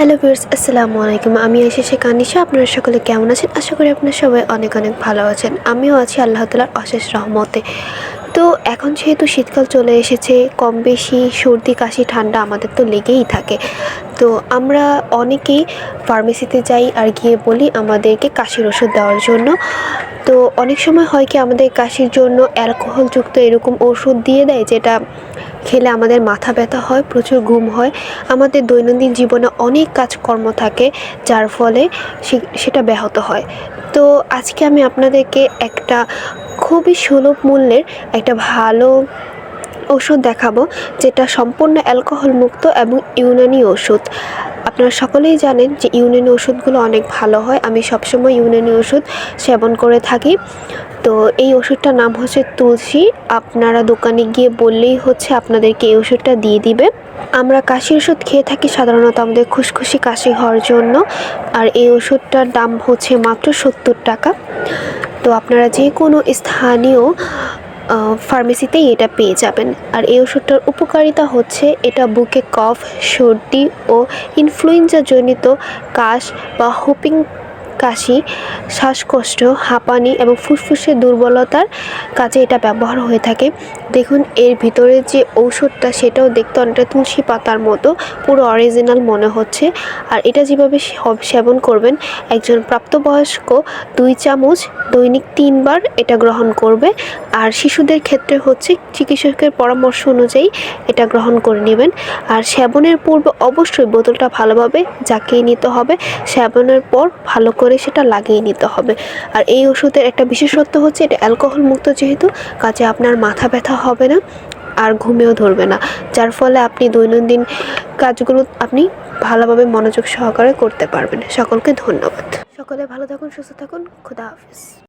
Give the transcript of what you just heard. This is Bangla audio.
হ্যালো ভিউয়ার্স, আসসালামু আলাইকুম। আমি আয়েশা শেখ আনিশা। আপনারা সকলে কেমন আছেন? আশা করি আপনারা সবাই অনেক অনেক ভালো আছেন। আমিও আছি আল্লাহ তাআলার অশেষ রহমতে। তো এখন যেহেতু শীতকাল চলে এসেছে, কম বেশি সর্দি কাশি ঠান্ডা আমাদের তো লেগেই থাকে। তো আমরা অনেকেই ফার্মেসিতে যাই আর গিয়ে বলি আমাদেরকে কাশির ওষুধ দেওয়ার জন্য। তো অনেক সময় হয় কি আমাদের কাশির জন্য অ্যালকোহলযুক্ত এরকম ওষুধ দিয়ে দেয়, যেটা খেলে আমাদের মাথা ব্যথা হয়, প্রচুর ঘুম হয়, আমাদের দৈনন্দিন জীবনে অনেক কাজকর্ম থাকে, যার ফলে সেটা ব্যাহত হয়। তো আজকে আমি আপনাদেরকে একটা খুবই সুলভ মূল্যের একটা ভালো ওষুধ দেখাবো, যেটা সম্পূর্ণ অ্যালকোহল মুক্ত এবং ইউনানি ওষুধ। আপনারা সকলেই জানেন যে ইউনানি ওষুধগুলো অনেক ভালো হয়। আমি সবসময় ইউনানি ওষুধ সেবন করে থাকি। তো এই ওষুধটার নাম হচ্ছে তুলসী। আপনারা দোকানে গিয়ে বললেই হচ্ছে আপনাদেরকে এই ওষুধটা দিয়ে দিবে। আমরা কাশির ওষুধ খেয়ে থাকি সাধারণত আমাদের খুশখুশি কাশি হওয়ার জন্য, আর এই ওষুধটার দাম হচ্ছে মাত্র 70 টাকা। তো আপনারা যে কোনো স্থানীয় ফার্মেসিতেই এটা পেয়ে যাবেন। আর এই ওষুধটার উপকারিতা হচ্ছে এটা বুকে কফ, সর্দি ও ইনফ্লুয়েঞ্জা জনিত কাশ বা হুপিং কাশি, শ্বাসকষ্ট, হাঁপানি এবং ফুসফুসের দুর্বলতার কাজে এটা ব্যবহার হয়ে থাকে। দেখুন এর ভিতরে যে ঔষধটা সেটাও দেখতে অনেকটা তুলসী পাতার মতো, পুরো অরিজিনাল মনে হচ্ছে। আর এটা যেভাবে সেবন করবেন, একজন প্রাপ্তবয়স্ক 2 চামচ দৈনিক 3 বার এটা গ্রহণ করবে। আর শিশুদের ক্ষেত্রে হচ্ছে চিকিৎসকের পরামর্শ অনুযায়ী এটা গ্রহণ করে নেবেন। আর সেবনের পূর্বে অবশ্যই বোতলটা ভালোভাবে জাকিয়ে নিতে হবে, সেবনের পর ভালো করে সেটা লাগিয়ে নিতে হবে। আর এই ওষুধের একটা বিশেষত্ব হচ্ছে এটা অ্যালকোহল মুক্ত, যেহেতু কাজে আপনার মাথা ব্যথা হবে না আর ঘুমেও ধরবে না, যার ফলে আপনি দৈনন্দিন কাজগুলো আপনি ভালোভাবে মনোযোগ সহকারে করতে পারবেন। সকলকে ধন্যবাদ। সকলে ভালো থাকুন, সুস্থ থাকুন। খোদা হাফেজ।